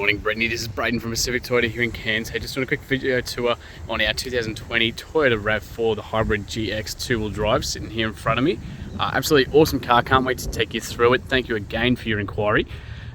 morning, Brittany. This is Braden from Pacific Toyota here in Cairns. Hey, just doing a quick video tour on our 2020 Toyota RAV4, the hybrid GX two-wheel drive, sitting here in front of me. Absolutely awesome car. Can't wait to take you through it. Thank you again for your inquiry.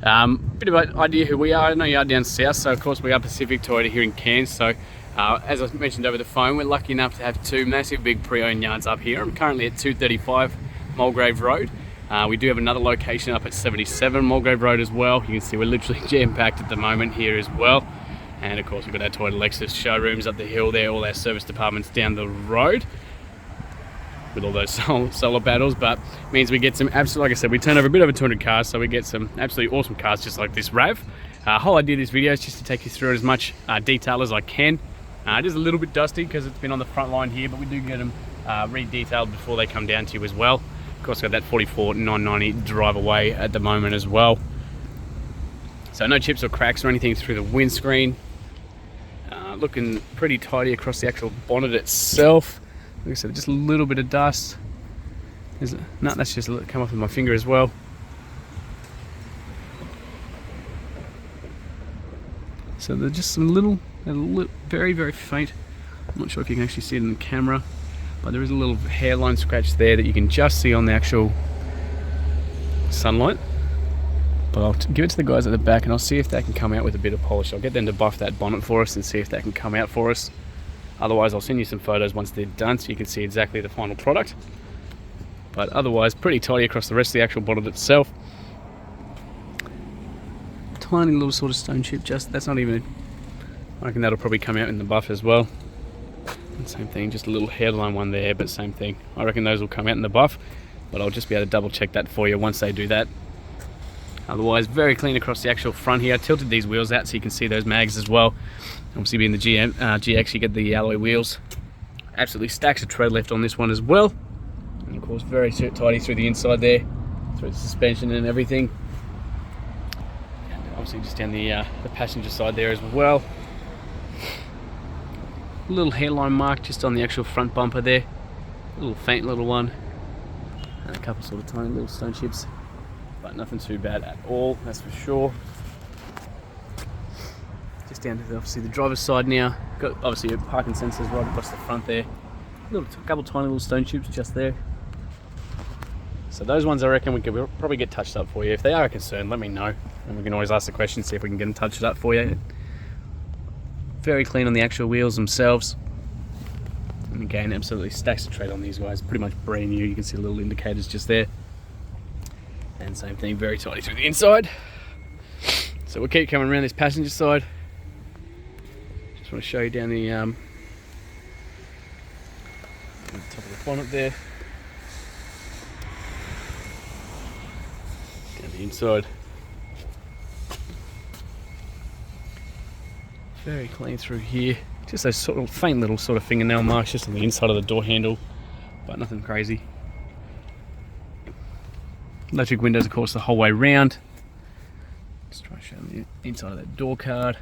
Bit of an idea who we are. I know you are down south, so of course we are Pacific Toyota here in Cairns. So as I mentioned over the phone, we're lucky enough to have two massive big pre-owned yards up here. I'm currently at 235 Mulgrave Road. We do have another location up at 77 Mulgrave Road as well. You can see we're literally jam-packed at the moment here as well. And of course we've got our Toyota Lexus showrooms up the hill there, all our service departments down the road with all those solar panels. But it means we get some absolute, like I said, we turn over a bit over 200 cars, so we get some absolutely awesome cars just like this RAV. Whole idea of this video is just to take you through as much detail as I can. It is a little bit dusty because it's been on the front line here, but we do get them re-detailed before they come down to you as well. Of course, got that 44,990 drive away at the moment as well. So no chips or cracks or anything through the windscreen. Looking pretty tidy across the actual bonnet itself. Like I said, just a little bit of dust. No, that's just come off with my finger as well. So they're just some little, very, very faint. I'm not sure if you can actually see it in the camera, but there is a little hairline scratch there that you can just see on the actual sunlight. But I'll give it to the guys at the back and I'll see if they can come out with a bit of polish. I'll get them to buff that bonnet for us and see if they can come out for us. Otherwise, I'll send you some photos once they're done so you can see exactly the final product. But otherwise, pretty tidy across the rest of the actual bonnet itself. Tiny little sort of stone chip, that's not even, I reckon that'll probably come out in the buff as well. And same thing, just a little hairline one there, but same thing. I reckon those will come out in the buff, but I'll just be able to double check that for you once they do that. Otherwise, very clean across the actual front here. I tilted these wheels out so you can see those mags as well. Obviously being the GX, you get the alloy wheels. Absolutely stacks of tread left on this one as well. And of course, very tidy through the inside there, through the suspension and everything. And obviously just down the passenger side there as well. A little hairline mark just on the actual front bumper there. A little faint little one. And a couple sort of tiny little stone chips. But nothing too bad at all, that's for sure. Just down to obviously the driver's side now. Got obviously your parking sensors right across the front there. A couple tiny little stone chips just there. So those ones I reckon we could probably get touched up for you. If they are a concern, let me know. And we can always ask the question, see if we can get them touched up for you. Very clean on the actual wheels themselves. And again, absolutely stacks of tread on these guys. Pretty much brand new. You can see the little indicators just there. And same thing, very tidy through the inside. So we'll keep coming around this passenger side. Just want to show you down the top of the bonnet there. Down the inside. Very clean through here. Just those sort of faint little sort of fingernail marks just on the inside of the door handle, but nothing crazy. Electric windows, of course, the whole way round. Let's try and show them the inside of that door card.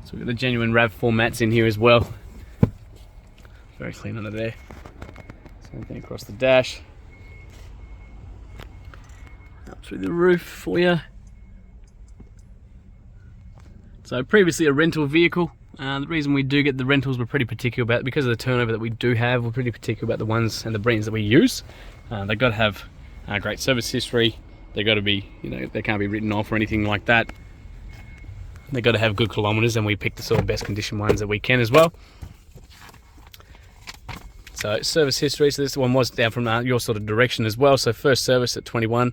So we've got the genuine RAV4 mats in here as well. Very clean under there. Same thing across the dash. Up through the roof for you. So previously a rental vehicle. The reason we do get the rentals, we're pretty particular about, because of the turnover that we do have, we're pretty particular about the ones and the brands that we use. They've got to have great service history. They've got to be, they can't be written off or anything like that. They've got to have good kilometers, and we pick the sort of best condition ones that we can as well. So service history, so this one was down from your sort of direction as well. So first service at 21,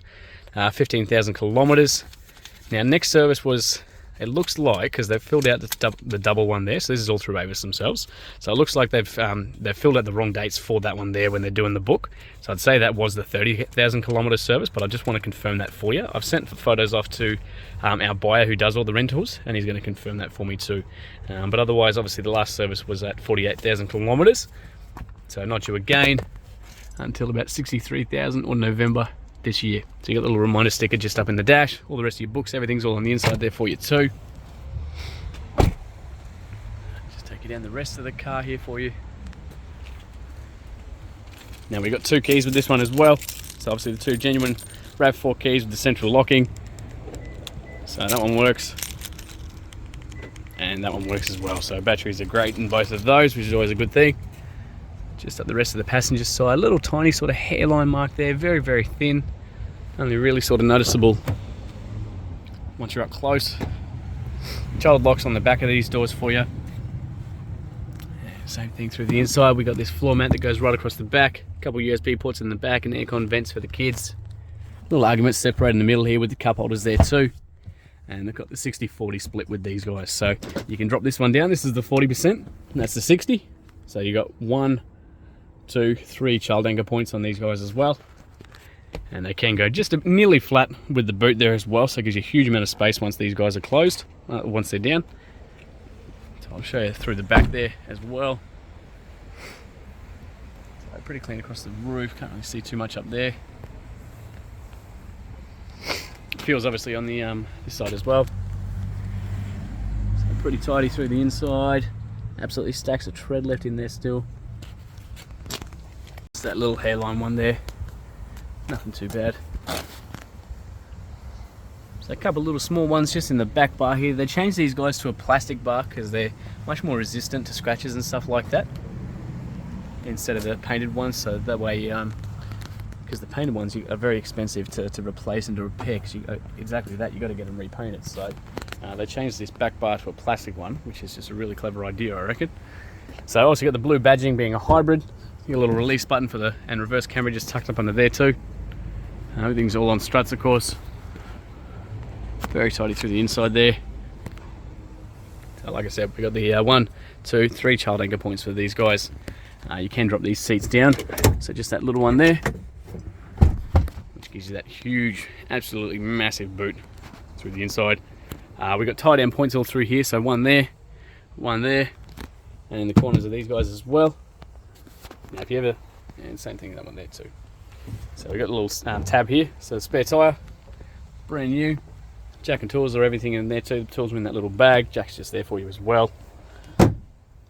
15,000 kilometers. Now next service was, it looks like, because they've filled out the double one there, so this is all through Avis themselves. So it looks like they've filled out the wrong dates for that one there when they're doing the book. So I'd say that was the 30,000 kilometer service, but I just want to confirm that for you. I've sent photos off to our buyer who does all the rentals, and he's going to confirm that for me too. But otherwise, obviously the last service was at 48,000 kilometers. So not due again until about 63,000 or November this year. So you got a little reminder sticker just up in the dash. All the rest of your books, everything's all on the inside there for you too. Just take you down the rest of the car here for you. Now we've got two keys with this one as well. So obviously the two genuine RAV4 keys with the central locking. So that one works. and that one works as well. So batteries are great in both of those, which is always a good thing. Just up the rest of the passenger side, little tiny sort of hairline mark there, very, very thin, only really sort of noticeable once you're up close. Child locks on the back of these doors for you. Same thing through the inside. We got this floor mat that goes right across the back, a couple USB ports in the back, and aircon vents for the kids. Little arguments separated in the middle here with the cup holders there too. And they've got the 60-40 split with these guys. So you can drop this one down. This is the 40%, and that's the 60. So you got 1, 2, 3 child anchor points on these guys as well. And they can go just nearly flat with the boot there as well. So it gives you a huge amount of space once these guys are closed, once they're down. So I'll show you through the back there as well. So pretty clean across the roof. Can't really see too much up there. Fuel's obviously on the this side as well. So pretty tidy through the inside. Absolutely stacks of tread left in there still. It's that little hairline one there. Nothing too bad. So a couple of little small ones just in the back bar here. They changed these guys to a plastic bar because they're much more resistant to scratches and stuff like that, instead of the painted ones. So that way, because the painted ones are very expensive to replace and to repair, because exactly that, you got to get them repainted. So they changed this back bar to a plastic one, which is just a really clever idea, I reckon. So I also got the blue badging being a hybrid. You got a little release button for the and reverse camera just tucked up under there too. Everything's all on struts, of course. Very tidy through the inside there. So like I said, we got the 1, 2, 3 child anchor points for these guys. You can drop these seats down, so just that little one there, which gives you that huge, absolutely massive boot through the inside. We got tie down points all through here, so one there, and in the corners of these guys as well. Now if you ever, and same thing with that one there too. So we got a little tab here, so spare tyre, brand new. Jack and tools are everything in there too. The tools are in that little bag. Jack's just there for you as well,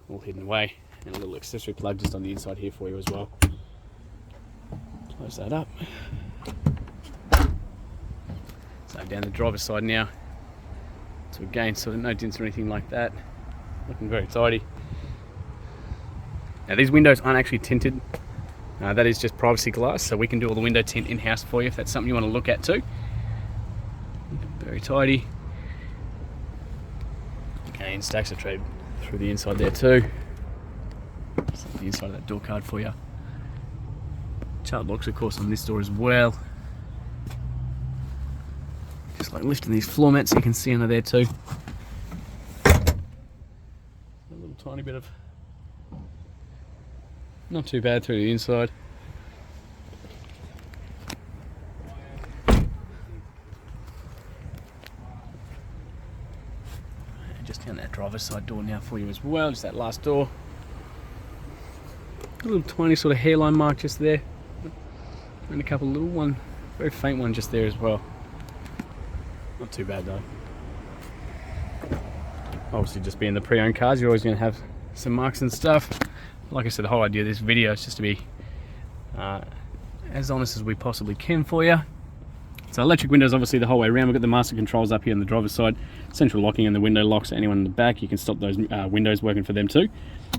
all hidden away, and a little accessory plug just on the inside here for you as well. Close that up. So down the driver's side now. So again, sort of no dents or anything like that. Looking very tidy. Now these windows aren't actually tinted. That is just privacy glass, so we can do all the window tint in-house for you if that's something you want to look at too. Very tidy. Again, stacks of tread through the inside there too. Just the inside of that door card for you. Child locks, of course, on this door as well. Just like lifting these floor mats, you can see under there too. A little tiny bit of, not too bad through the inside. Just down that driver's side door now for you as well, just that last door. A little tiny sort of hairline mark just there. And a couple little one, very faint one just there as well. Not too bad though. Obviously just being the pre-owned cars, you're always going to have some marks and stuff. Like I said, the whole idea of this video is just to be as honest as we possibly can for you. So electric windows obviously the whole way around. We've got the master controls up here on the driver's side, central locking, and the window locks. Anyone in the back, you can stop those windows working for them too.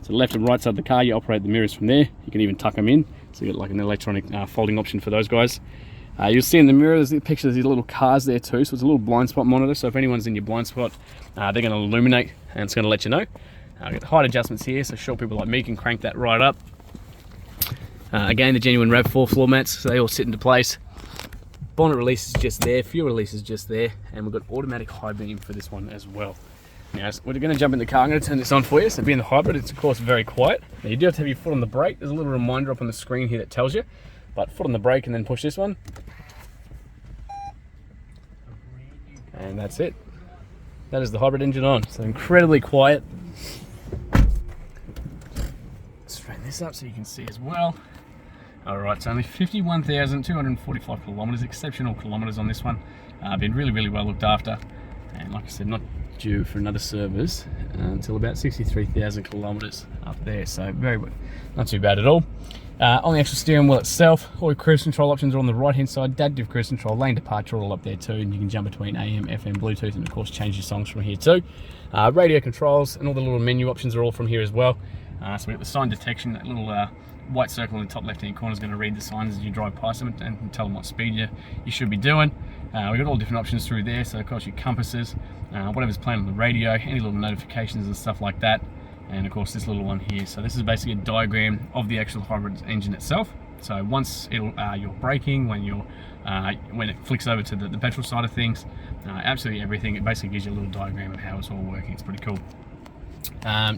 So left and right side of the car, you operate the mirrors from there. You can even tuck them in, so you got like an electronic folding option for those guys. You'll see in the mirror, there's a picture of these little cars there too, so it's a little blind spot monitor, so if anyone's in your blind spot, they're going to illuminate and it's going to let you know. I've got the height adjustments here, so short people like me can crank that right up. Again, the genuine RAV4 floor mats, so they all sit into place. Bonnet release is just there, fuel release is just there, and we've got automatic high beam for this one as well. Now, we're going to jump in the car. I'm going to turn this on for you. So being the hybrid, it's of course very quiet. Now you do have to have your foot on the brake. There's a little reminder up on the screen here that tells you, but foot on the brake and then push this one. And that's it. That is the hybrid engine on. So incredibly quiet. Let's straighten this up so you can see as well. Alright, so only 51,245 kilometres, exceptional kilometres on this one. Been really, really well looked after. And like I said, not due for another service until about 63,000 kilometres up there. So very, not too bad at all. On the actual steering wheel itself, all your cruise control options are on the right hand side. Adaptive cruise control, lane departure all up there too, and you can jump between AM, FM, Bluetooth, and of course change your songs from here too. Radio controls and all the little menu options are all from here as well. So we've got the sign detection, that little white circle in the top left hand corner is going to read the signs as you drive past them and tell them what speed you should be doing. We've got all different options through there, so of course your compasses, whatever's playing on the radio, any little notifications and stuff like that. And of course this little one here. So this is basically a diagram of the actual hybrid engine itself. So once you're braking, when it flicks over to the petrol side of things, absolutely everything, it basically gives you a little diagram of how it's all working. It's pretty cool.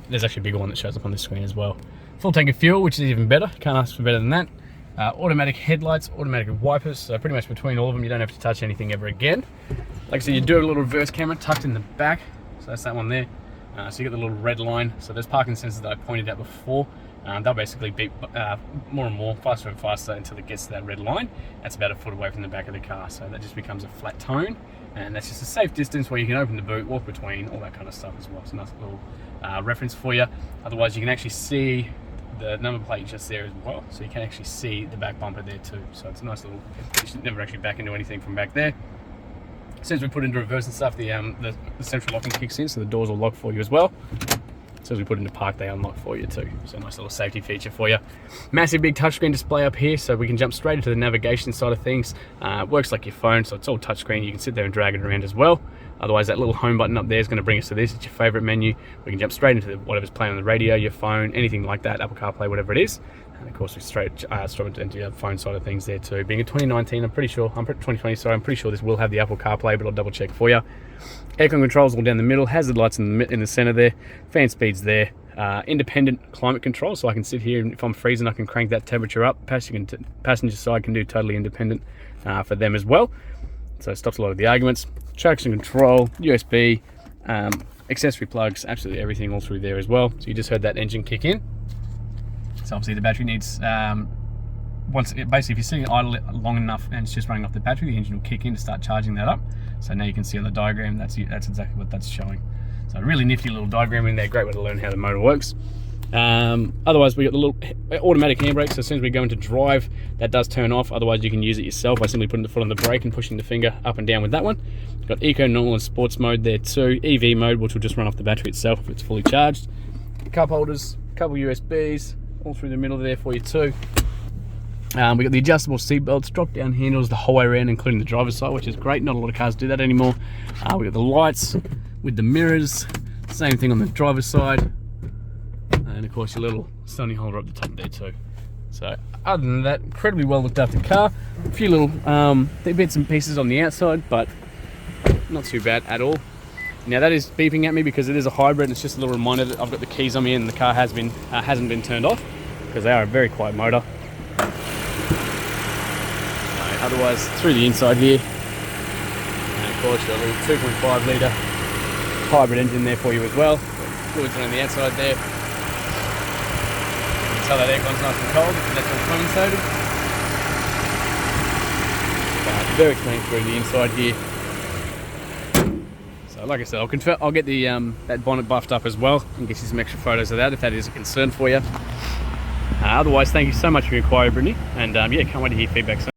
There's actually a bigger one that shows up on the screen as well. Full tank of fuel, which is even better. Can't ask for better than that. Automatic headlights, automatic wipers, so pretty much between all of them you don't have to touch anything ever again. Like I said, you do have a little reverse camera tucked in the back, so that's that one there. So you get the little red line. So those parking sensors that I pointed out before, they'll basically beep more and more, faster and faster until it gets to that red line. That's about a foot away from the back of the car. So that just becomes a flat tone. And that's just a safe distance where you can open the boot, walk between, all that kind of stuff as well. It's a nice little reference for you. Otherwise, you can actually see the number plate just there as well. So you can actually see the back bumper there too. So it's a nice little, you should never actually back into anything from back there. As soon as we put into reverse and stuff, the central locking kicks in, so the doors will lock for you as well. As soon as we put into park, they unlock for you too. So a nice little safety feature for you. Massive big touchscreen display up here, so we can jump straight into the navigation side of things. It works like your phone, so it's all touchscreen. You can sit there and drag it around as well. Otherwise, that little home button up there is going to bring us to this. It's your favorite menu. We can jump straight into whatever's playing on the radio, your phone, anything like that, Apple CarPlay, whatever it is. And of course, we straight into your phone side of things there too. Being a 2019, 2020, sorry, I'm pretty sure this will have the Apple CarPlay, but I'll double check for you. Aircon controls all down the middle, hazard lights in the center there, fan speeds there, independent climate control, so I can sit here and if I'm freezing, I can crank that temperature up. Passenger side can do totally independent for them as well. So it stops a lot of the arguments. Traction control, USB, accessory plugs, absolutely everything all through there as well. So you just heard that engine kick in. So obviously the battery needs, basically if you're sitting idle long enough and it's just running off the battery, the engine will kick in to start charging that up. So now you can see on the diagram, that's exactly what that's showing. So a really nifty little diagram in there, great way to learn how the motor works. Otherwise we got the little automatic handbrake, so as soon as we go into drive, that does turn off. Otherwise you can use it yourself by simply putting the foot on the brake and pushing the finger up and down with that one. Got eco, normal and sports mode there too. EV mode, which will just run off the battery itself if it's fully charged. Cup holders, couple USBs, all through the middle there for you too. We got the adjustable seat belts, drop down handles the whole way around, including the driver's side, which is great. Not a lot of cars do that anymore. We got the lights with the mirrors, same thing on the driver's side, and of course your little sunny holder up the top there too. So other than that, incredibly well looked after car. A few little bits and pieces on the outside, but not too bad at all. Now that is beeping at me because it is a hybrid, and it's just a little reminder that I've got the keys on me and the car hasn't been turned off because they are a very quiet motor. Otherwise, through the inside here, and of course, you've got a little 2.5 litre hybrid engine there for you as well. Fluids on the outside there. You can tell that aircon's nice and cold because that's all condensated. Very clean through the inside here. So, like I said, I'll get the that bonnet buffed up as well and get you some extra photos of that if that is a concern for you. Otherwise, thank you so much for your inquiry, Brittany, and yeah, can't wait to hear feedback soon.